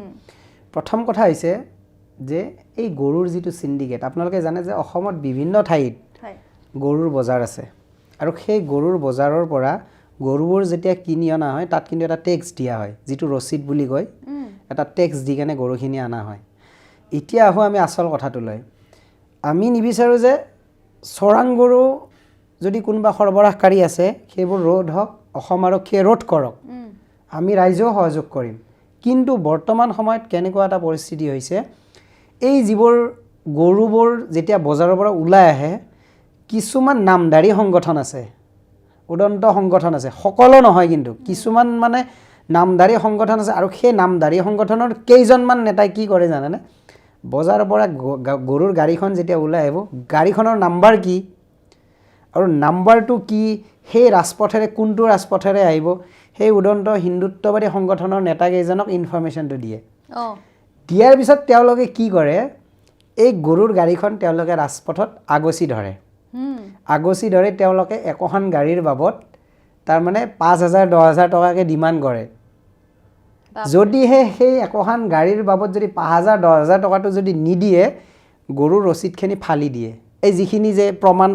প্ৰথম কথা হৈছে যে এই গৰুৰ যিটো চিণ্ডিকেট, আপোনালোকে জানে যে অসমত বিভিন্ন ঠাইত গৰুৰ বজাৰ আছে, আৰু সেই গৰুৰ বজাৰৰ পৰা গৰুবোৰ যেতিয়া কিনি অনা হয়, তাত কিন্তু এটা টেক্স দিয়া হয়, যিটো ৰচিদ বুলি কয়। এটা টেক্স দি কেনে গৰুখিনি অনা হয়। এতিয়া আহোঁ আমি আচল কথাটোলৈ। আমি নিবিচাৰোঁ যে চৰাং গৰু যদি কোনোবা সৰবৰাহকাৰী আছে, সেইবোৰ ৰোধ হওক, অসম আৰক্ষীয়ে ৰোধ কৰক, আমি ৰাইজেও সহযোগ কৰিম। কিন্তু বৰ্তমান সময়ত কেনেকুৱা এটা পৰিস্থিতি হৈছে, এই যিবোৰ গৰুবোৰ যেতিয়া বজাৰৰ পৰা ওলাই আহে, কিছুমান নামধাৰী সংগঠন আছে, উদন্ত সংগঠন আছে, সকলো নহয় কিন্তু কিছুমান মানে নামধাৰী সংগঠন আছে, আৰু সেই নামধাৰী সংগঠনৰ কেইজনমান নেতাই কি কৰে জানেনে? বজাৰৰ পৰা গৰুৰ গাড়ীখন যেতিয়া ওলাই আহিব, গাড়ীখনৰ নাম্বাৰ কি আৰু নাম্বাৰটো কি, সেই ৰাজপথেৰে কোনটো ৰাজপথেৰে আহিব, সেই উদন্ত হিন্দুত্ববাদী সংগঠনৰ নেতাকেইজনক ইনফৰমেশ্যনটো দিয়ে। দিয়াৰ পিছত তেওঁলোকে কি কৰে, এই গৰুৰ গাড়ীখন তেওঁলোকে ৰাজপথত আগচি ধৰে। আগচি ধৰে তেওঁলোকে একোখন গাড়ীৰ বাবদ তাৰমানে ৫,০০০ ১০,০০০ টকাকৈ ডিমাণ্ড কৰে। যদিহে সেই একোখন গাড়ীৰ বাবদ যদি ৫,০০০ ১০,০০০ টকাটো যদি নিদিয়ে, গৰুৰ ৰচিদখিনি ফালি দিয়ে। এই যিখিনি যে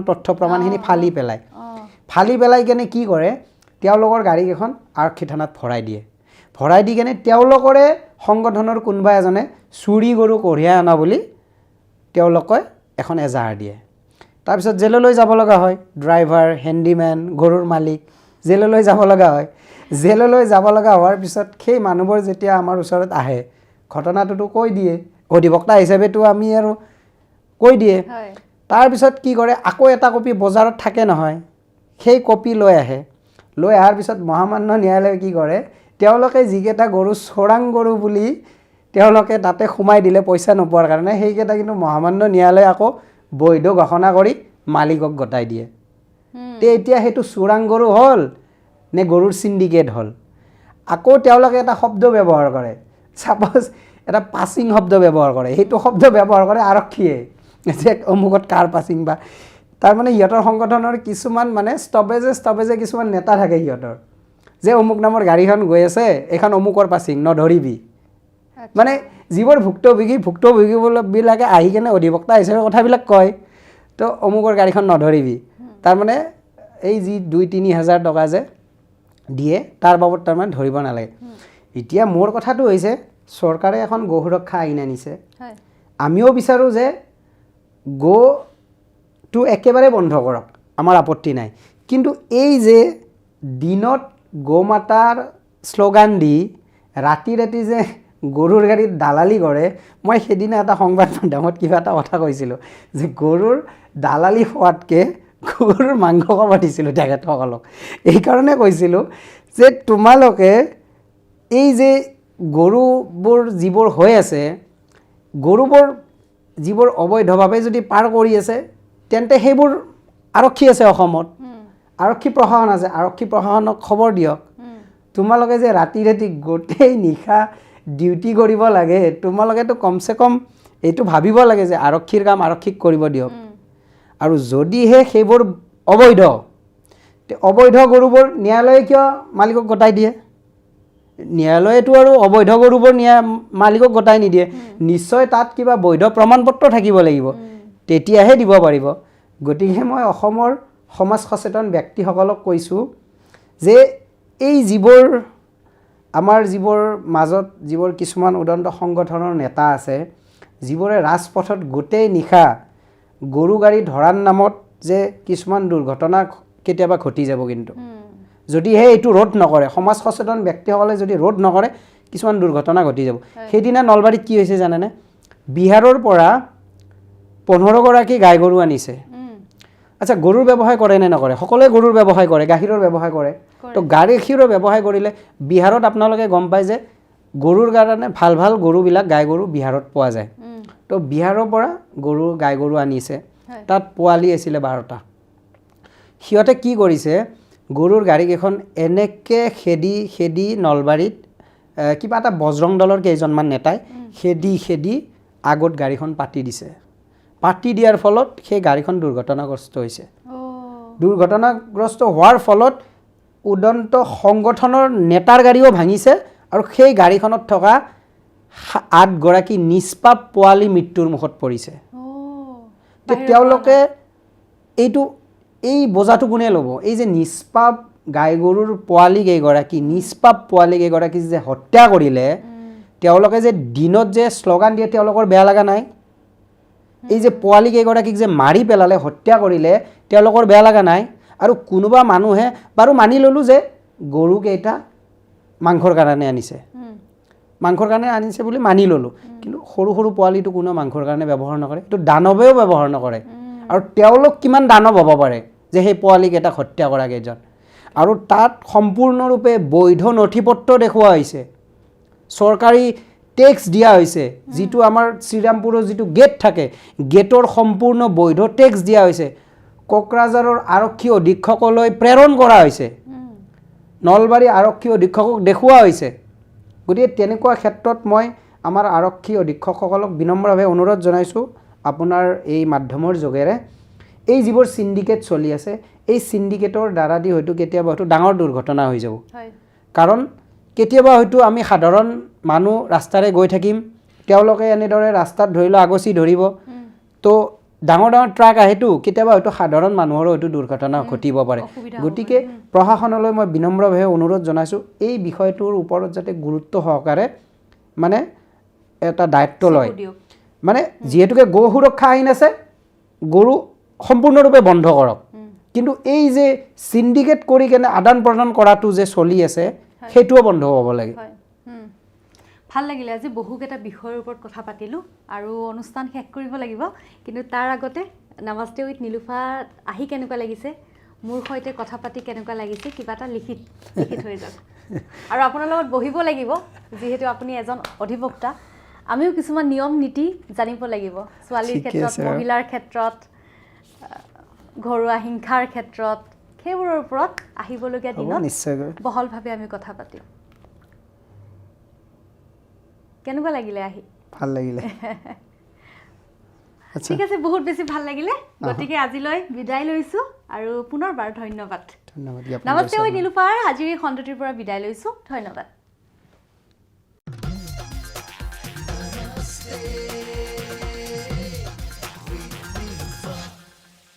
তথ্য প্ৰমাণখিনি ফালি পেলাই কেনে কি কৰে, তেওঁলোকৰ গাড়ীকেইখন আৰক্ষী থানাত ভৰাই দিয়ে। ভৰাই দি কেনে তেওঁলোকৰে সংগঠনৰ কোনোবা এজনে চুৰি গৰু কঢ়িয়াই অনা বুলি তেওঁলোকে এখন এজাহাৰ দিয়ে। তাৰপিছত জেললৈ যাব লগা হয়, ড্ৰাইভাৰ, হেণ্ডিমেন, গৰুৰ মালিক জেললৈ যাব লগা হয়। জেললৈ যাব লগা হোৱাৰ পিছত সেই মানুহবোৰ যেতিয়া আমাৰ ওচৰত আহে, ঘটনাটোতো কৈ দিয়ে, অধিবক্তা হিচাপেতো আমি আৰু কৈ দিয়ে। তাৰপিছত কি কৰে, আকৌ এটা কপি বজাৰত থাকে নহয়, সেই কপি লৈ আহে। লৈ অহাৰ পিছত মহামান্য ন্যায়ালয়ে কি কৰে, তেওঁলোকে যিকেইটা গৰু চোৰাং গৰু বুলি তেওঁলোকে তাতে সোমাই দিলে পইচা নোপোৱাৰ কাৰণে, সেইকেইটা কিন্তু মহামান্য ন্যায়ালয়ে আকৌ বৈধ ঘোষণা কৰি মালিকক গতাই দিয়ে। তে এতিয়া সেইটো চোৰাং গৰু হ'ল নে গৰুৰ চিণ্ডিকেট হ'ল? আকৌ তেওঁলোকে এটা শব্দ ব্যৱহাৰ কৰে, ছাপ'জ এটা পাছিং শব্দ ব্যৱহাৰ কৰে। সেইটো শব্দ ব্যৱহাৰ কৰে আৰক্ষীয়ে, যে অমুকত কাৰ পাছিং বা তাৰমানে সিহঁতৰ সংগঠনৰ কিছুমান মানে ষ্টপেজে কিছুমান নেতা থাকে সিহঁতৰ, যে অমুক নামৰ গাড়ীখন গৈ আছে, এইখন অমুকৰ পাছিং, নধৰিবি। মানে যিবোৰ ভুক্তভোগীবিলাকে আহি কেনে অধিবক্তা হিচাপে কথাবিলাক কয়, তো অমুকৰ গাড়ীখন নধৰিবি। তাৰমানে এই যি 2-3 হাজাৰ টকা যে দিয়ে, তাৰ বাবদ তাৰমানে ধৰিব নালাগে। এতিয়া মোৰ কথাটো হৈছে, চৰকাৰে এখন গো সুৰক্ষা আইন আনিছে। আমিও বিচাৰোঁ যে গোটো একেবাৰে বন্ধ কৰক, আমাৰ আপত্তি নাই। কিন্তু এই যে দিনত গো মাতাৰ শ্লোগান দি ৰাতি ৰাতি যে গৰুৰ গাড়ীত দালালি কৰে, মই সেইদিনা এটা সংবাদ মাধ্যমত কিবা এটা কথা কৈছিলোঁ, যে গৰুৰ দালালি হোৱাতকৈ গৰুৰ মাংস খাব দিছিলোঁ তেখেতসকলক। এইকাৰণে কৈছিলোঁ যে তোমালোকে এই যে গৰুবোৰ যিবোৰ হৈ আছে, গৰুবোৰ যিবোৰ অবৈধভাৱে যদি পাৰ কৰি আছে, তেন্তে সেইবোৰ আৰক্ষী আছে অসমত, আৰক্ষী প্ৰশাসন আছে, আৰক্ষী প্ৰশাসনক খবৰ দিয়ক। তোমালোকে যে ৰাতি ৰাতি গোটেই নিশা ডিউটি কৰিব লাগে, তোমালোকেতো কমচে কম এইটো ভাবিব লাগে যে আৰক্ষীৰ কাম আৰক্ষীক কৰিব দিয়ক। আৰু যদিহে সেইবোৰ অবৈধ গৰুবোৰ ন্যায়ালয়ে কিয় মালিকক গতাই দিয়ে? ন্যায়ালয়েতো আৰু অবৈধ গৰুবোৰ মালিকক গতাই নিদিয়ে, নিশ্চয় তাত কিবা বৈধ প্ৰমাণ পত্ৰ থাকিব লাগিব, তেতিয়াহে দিব পাৰিব। গতিকে মই অসমৰ সমাজ সচেতন ব্যক্তিসকলক কৈছোঁ যে এই আমাৰ যিবোৰ মাজত যিবোৰ কিছুমান উদণ্ড সংগঠনৰ নেতা আছে, যিবোৰে ৰাজপথত গোটেই নিশা গৰু গাড়ী ধৰাৰ নামত যে কিছুমান দুৰ্ঘটনা কেতিয়াবা ঘটি যাব, কিন্তু যদিহে এইটো ৰোধ নকৰে, সমাজ সচেতন ব্যক্তিসকলে যদি ৰোধ নকৰে, কিছুমান দুৰ্ঘটনা ঘটি যাব। সেইদিনা নলবাৰীত কি হৈছে জানেনে? বিহাৰৰ পৰা 15 গৰাকী গাই গৰু আনিছে। আচ্ছা, গৰুৰ ব্যৱসায় কৰে নে নকৰে? সকলোৱে গৰুৰ ব্যৱসায় কৰে, গাখীৰৰ ব্যৱসায় কৰে। তো গাখীৰৰ ব্যৱসায় কৰিলে বিহাৰত আপোনালোকে গম পায় যে গৰুৰ কাৰণে ভাল ভাল গৰুবিলাক, গাই গৰু বিহাৰত পোৱা যায়। তো বিহাৰৰ পৰা গাই গৰু আনিছে, তাত পোৱালি আছিলে 12টা। সিহঁতে কি কৰিছে, গৰুৰ গাড়ীকেইখন এনেকৈ খেদি নলবাৰীত কিবা এটা বজৰং দলৰ কেইজনমান নেতাই খেদি আগত গাড়ীখন পাতি দিছে। পাতি দিয়াৰ ফলত সেই গাড়ীখন দুৰ্ঘটনাগ্ৰস্ত হৈছে। দুৰ্ঘটনাগ্ৰস্ত হোৱাৰ ফলত উদন্ত সংগঠনৰ নেতাৰ গাড়ীও ভাঙিছে, আৰু সেই গাড়ীখনত থকা 8 গৰাকী নিষ্পাপ পোৱালি মৃত্যুৰ মুখত পৰিছে। তেওঁলোকে এই বোজাটো কোনে ল'ব? এই যে নিষ্পাপ গাই গৰুৰ নিষ্পাপ পোৱালি কেইগৰাকী যে হত্যা কৰিলে, তেওঁলোকে যে দিনত যে শ্লোগান দিয়ে, তেওঁলোকৰ বেয়া লগা নাই? এই যে পোৱালি কেইগৰাকীক যে মাৰি পেলালে, হত্যা কৰিলে, তেওঁলোকৰ বেয়া লগা নাই? আৰু কোনোবা মানুহে বাৰু মানি ল'লোঁ যে গৰুকেইটা মাংসৰ কাৰণে আনিছে বুলি মানি ল'লোঁ, কিন্তু সৰু সৰু পোৱালিটো কোনো মাংসৰ কাৰণে ব্যৱহাৰ নকৰে, এইটো দানৱেও ব্যৱহাৰ নকৰে। আৰু তেওঁলোক কিমান দানৱ হ'ব পাৰে যে সেই পোৱালিকেইটাক হত্যা কৰা কেইজন? আৰু তাত সম্পূৰ্ণৰূপে বৈধ নথি পত্ৰ দেখুওৱা হৈছে, চৰকাৰী টেক্স দিয়া হৈছে, যিটো আমাৰ শ্ৰীৰামপুৰৰ যিটো গেট থাকে, গেটৰ সম্পূৰ্ণ বৈধ টেক্স দিয়া হৈছে, কোকৰাঝাৰৰ আৰক্ষী অধীক্ষকলৈ প্ৰেৰণ কৰা হৈছে, নলবাৰী আৰক্ষী অধীক্ষকক দেখুওৱা হৈছে। গতিকে তেনেকুৱা ক্ষেত্ৰত মই আমাৰ আৰক্ষী অধীক্ষকসকলক বিনম্ৰভাৱে অনুৰোধ জনাইছোঁ, আপোনাৰ এই মাধ্যমৰ যোগেৰে এই যিবোৰ চিণ্ডিকেট চলি আছে, এই চিণ্ডিকেটৰ দ্বাৰা দি কেতিয়াবা ডাঙৰ দুৰ্ঘটনা হৈ যাব। কাৰণ কেতিয়াবা আমি সাধাৰণ মানুহ ৰাস্তাৰে গৈ থাকিম, তেওঁলোকে এনেদৰে ৰাস্তাত ধৰি লওক আগচি ধৰিব, তো ডাঙৰ ডাঙৰ ট্ৰাক আহেতো, কেতিয়াবা সাধাৰণ মানুহৰো দুৰ্ঘটনা ঘটিব পাৰে। গতিকে প্ৰশাসনলৈ মই বিনম্ৰভাৱে অনুৰোধ জনাইছোঁ, এই বিষয়টোৰ ওপৰত যাতে গুৰুত্ব সহকাৰে মানে এটা দায়িত্ব লয় দিয়ক। মানে যিহেতুকে গো সুৰক্ষা আইন আছে গৰু সম্পূৰ্ণৰূপে বন্ধ কৰক কিন্তু এই যে সিন্ডিকেট কৰি কেনে আদান প্ৰদান কৰাটো যে চলি আছে সেইটোও বন্ধ হ'ব লাগে হয় ভাল লাগিলে আজি বহুকেইটা বিষয়ৰ ওপৰত কথা পাতিলোঁ আৰু অনুষ্ঠান শেষ কৰিব লাগিব কিন্তু তাৰ আগতে নমস্তে উইথ নিলুফা আহি কেনেকুৱা লাগিছে মোৰ সৈতে কথা পাতি কেনেকুৱা লাগিছে কিবা এটা লিখি থৈ যাওক আৰু আপোনাৰ লগত বহিব লাগিব যিহেতু আপুনি এজন অধিবক্তা আমিও কিছুমান নিয়ম নীতি জানিব লাগিব ছোৱালীৰ ক্ষেত্ৰত মহিলাৰ ক্ষেত্ৰত ঘৰুৱা হিংসাৰ ক্ষেত্ৰত সেইবোৰৰ ওপৰত আহিবলগীয়া দিনত বহলভাৱে আমি কথা পাতিম কেনেকুৱা লাগিলে আহি ভাল লাগিলে ঠিক আছে বহুত বেছি ভাল লাগিলে গতিকে আজিলৈ বিদায় লৈছোঁ আৰু পুনৰবাৰ ধন্যবাদ ধন্যবাদ নমস্তে উইথ নিলুফাৰ আজিৰ এই খণ্ডটিৰ পৰা বিদায় লৈছোঁ ধন্যবাদ